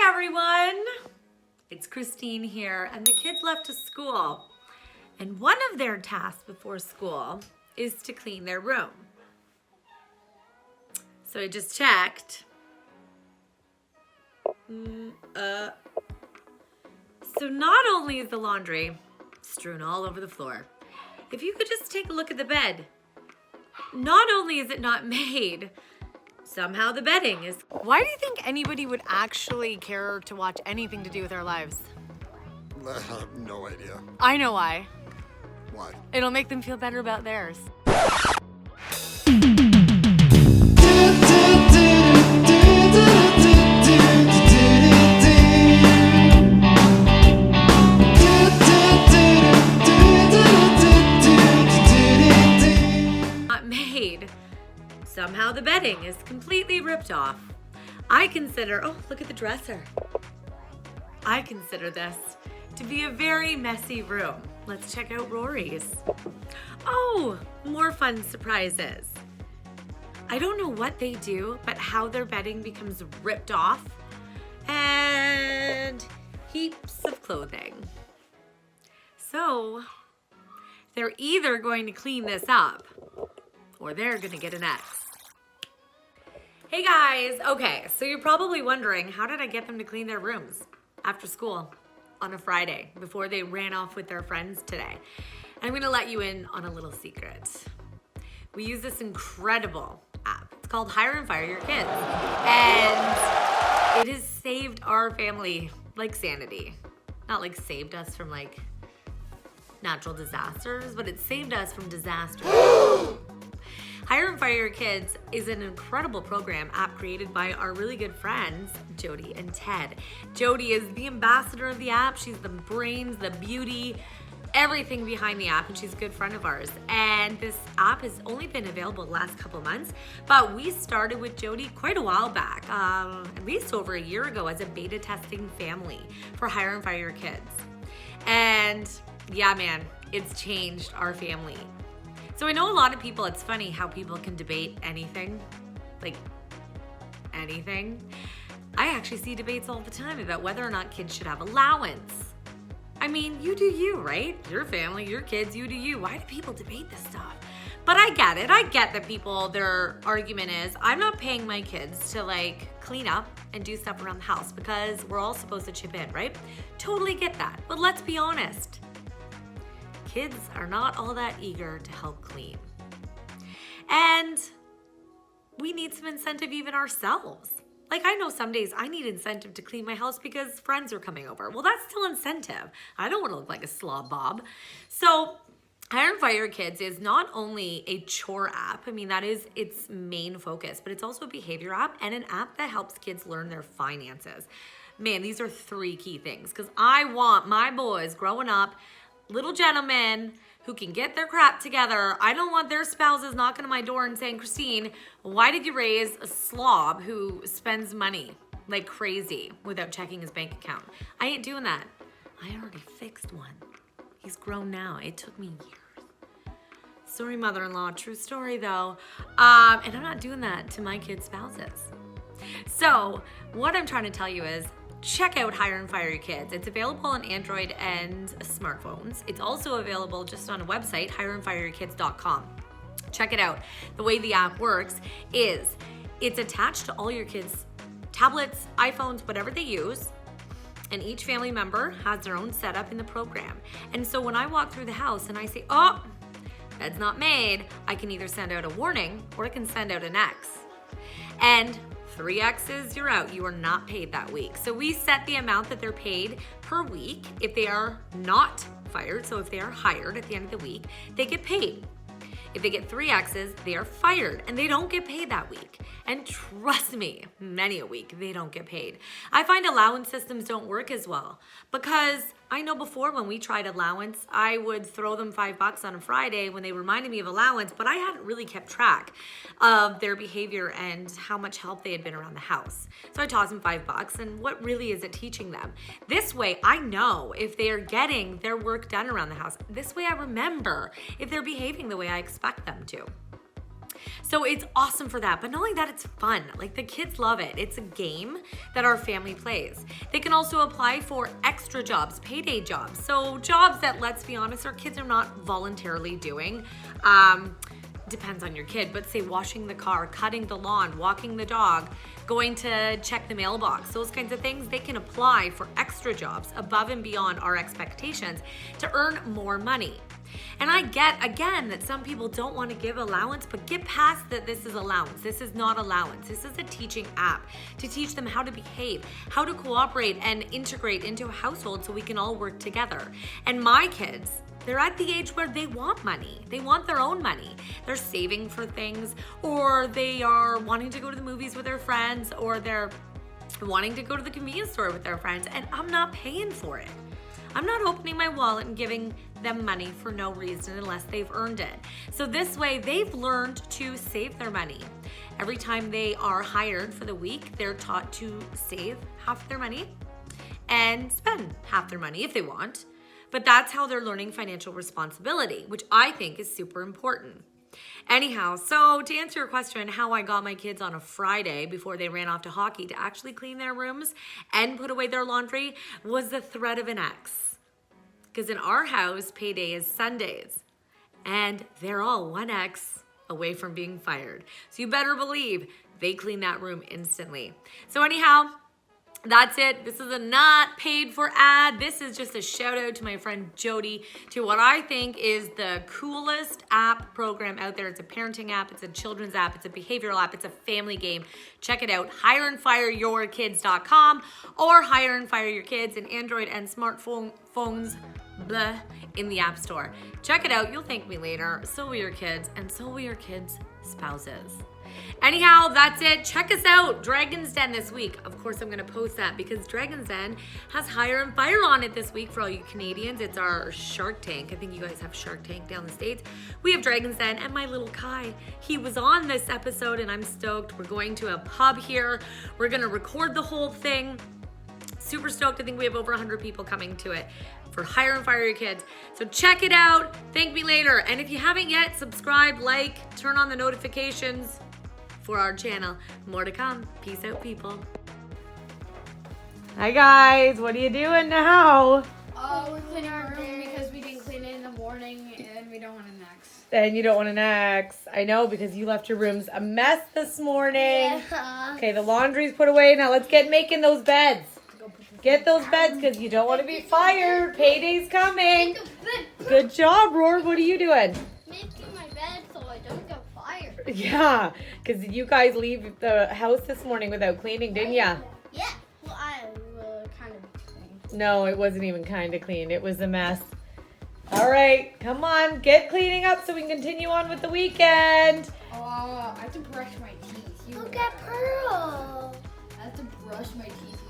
Hi everyone, it's Christine here, and the kids left to school. And one of their tasks before school is to clean their room. So I just checked. So not only is the laundry strewn all over the floor, if you could just take a look at the bed, not only is it not made, somehow the bedding is. Why do you think anybody would actually care to watch anything to do with our lives? No idea. I know why. Why? It'll make them feel better about theirs. Not made. Somehow the bedding is completely ripped off. I consider, oh, look at the dresser. I consider this to be a very messy room. Let's check out Rory's. Oh, more fun surprises. I don't know what they do, but how their bedding becomes ripped off and heaps of clothing. So they're either going to clean this up or they're gonna get an X. Hey guys, okay, so you're probably wondering, how did I get them to clean their rooms after school on a Friday before they ran off with their friends today? I'm gonna let you in on a little secret. We use this incredible app. It's called Hire and Fire Your Kids. And it has saved our family like sanity. Not like saved us from like natural disasters, but it saved us from disasters. Hire and Fire Your Kids is an incredible program app created by our really good friends, Jody and Ted. Jody is the ambassador of the app. She's the brains, the beauty, everything behind the app, and she's a good friend of ours. And this app has only been available the last couple of months, but we started with Jody quite a while back, at least over a year ago, as a beta testing family for Hire and Fire Your Kids. And yeah, man, it's changed our family. So I know a lot of people, it's funny how people can debate anything, like anything. I actually see debates all the time about whether or not kids should have allowance. I mean, you do you, right? Your family, your kids, you do you. Why do people debate this stuff? But I get it. I get that people, their argument is, I'm not paying my kids to like clean up and do stuff around the house because we're all supposed to chip in, right? Totally get that. But let's be honest. Kids are not all that eager to help clean. And we need some incentive even ourselves. Like I know some days I need incentive to clean my house because friends are coming over. Well, that's still incentive. I don't want to look like a slob Bob. So Hire and Fire Your Kids is not only a chore app, I mean, that is its main focus, but it's also a behavior app and an app that helps kids learn their finances. Man, these are three key things because I want my boys growing up little gentlemen who can get their crap together. I don't want their spouses knocking on my door and saying, Christine, why did you raise a slob who spends money like crazy without checking his bank account? I ain't doing that. I already fixed one. He's grown now. It took me years. Sorry, mother-in-law. True story, though. And I'm not doing that to my kids' spouses. So what I'm trying to tell you is, check out Hire and Fire Your Kids. It's available on Android and smartphones. It's also available just on a website, hireandfireyourkids.com. Check it out. The way the app works is it's attached to all your kids' tablets, iPhones, whatever they use, and each family member has their own setup in the program. And so when I walk through the house and I say, oh, bed's not made, I can either send out a warning or I can send out an X. And 3 X's, you're out. You are not paid that week. So we set the amount that they're paid per week. If they are not fired, so if they are hired at the end of the week, they get paid. If they get 3 X's, they are fired and they don't get paid that week. And trust me, many a week they don't get paid. I find allowance systems don't work as well because I know before when we tried allowance, I would throw them $5 on a Friday when they reminded me of allowance, but I hadn't really kept track of their behavior and how much help they had been around the house. So I tossed them $5 and what really is it teaching them? This way I know if they are getting their work done around the house. This way I remember if they're behaving the way I expect them to. So it's awesome for that. But not only that, it's fun. Like the kids love it. It's a game that our family plays. They can also apply for extra jobs, payday jobs. So jobs that, let's be honest, our kids are not voluntarily doing. Depends on your kid, but say washing the car, cutting the lawn, walking the dog, going to check the mailbox, those kinds of things, they can apply for extra jobs above and beyond our expectations to earn more money. And I get, again, that some people don't want to give allowance, but get past that this is allowance. This is not allowance. This is a teaching app to teach them how to behave, how to cooperate and integrate into a household so we can all work together. And my kids, they're at the age where they want money. They want their own money. They're saving for things, or they are wanting to go to the movies with their friends, or they're wanting to go to the convenience store with their friends, and I'm not paying for it. I'm not opening my wallet and giving them money for no reason unless they've earned it. So this way, they've learned to save their money. Every time they are hired for the week, they're taught to save half their money and spend half their money if they want. But that's how they're learning financial responsibility, which I think is super important. Anyhow, so to answer your question, how I got my kids on a Friday before they ran off to hockey to actually clean their rooms and put away their laundry was the threat of an ex. Because in our house, payday is Sundays. And they're all one ex away from being fired. So you better believe they clean that room instantly. So anyhow, that's it. This is a not paid for ad. This is just a shout out to my friend Jody to what I think is the coolest app program out there. It's a parenting app. It's a children's app. It's a behavioral app. It's a family game. Check it out. HireAndFireYourKids.com or Hire and Fire Your Kids in Android and smartphones in the App Store. Check it out. You'll thank me later. So will your kids, and so will your kids' spouses. Anyhow, that's it. Check us out. Dragon's Den this week. Of course, I'm going to post that because Dragon's Den has Hire and Fire on it this week for all you Canadians. It's our Shark Tank. I think you guys have Shark Tank down the States. We have Dragon's Den, and my little Kai, he was on this episode, and I'm stoked. We're going to a pub here. We're going to record the whole thing. Super stoked. I think we have over 100 people coming to it for Hire and Fire Your Kids. So check it out. Thank me later. And if you haven't yet, subscribe, like, turn on the notifications for our channel. More to come. Peace out, people. Hi guys, what are you doing now? We're cleaning our room because we didn't clean it in the morning and we don't want to next. And you don't want to next. I know, because you left your rooms a mess this morning. Yeah. Okay, the laundry's put away. Now let's get making those beds. Get those beds because you don't want to be fired. Payday's coming. Good job, Roar. What are you doing? Making my bed so I don't get fired. Yeah, because you guys leave the house this morning without cleaning, didn't ya? Yeah. Well, I kind of clean. No, it wasn't even kind of clean. It was a mess. All right, come on. Get cleaning up so we can continue on with the weekend. I have to brush my teeth. Look at Pearl. I have to brush my teeth.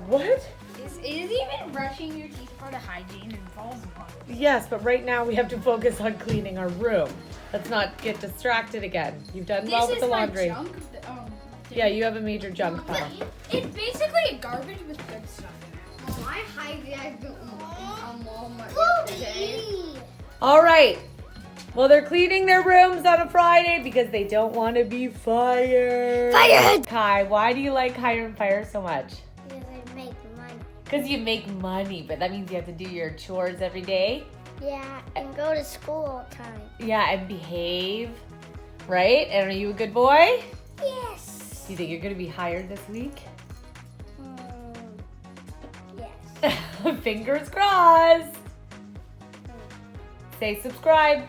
What? Is even brushing your teeth part of hygiene involves water? Yes, but right now we have to focus on cleaning our room. Let's not get distracted again. You've done well with the laundry. Junk. Yeah, you have a major junk pile. It's basically a garbage with good stuff in it. Well, my hijacked Walmart yesterday. All right. Well, they're cleaning their rooms on a Friday because they don't want to be fired. Fired! Kai, why do you like Hire and Fire so much? Because I make money. Because you make money, but that means you have to do your chores every day. Yeah, and go to school all the time. Yeah, and behave, right? And are you a good boy? Yes. Do you think you're going to be hired this week? Yes. Fingers crossed. Say subscribe.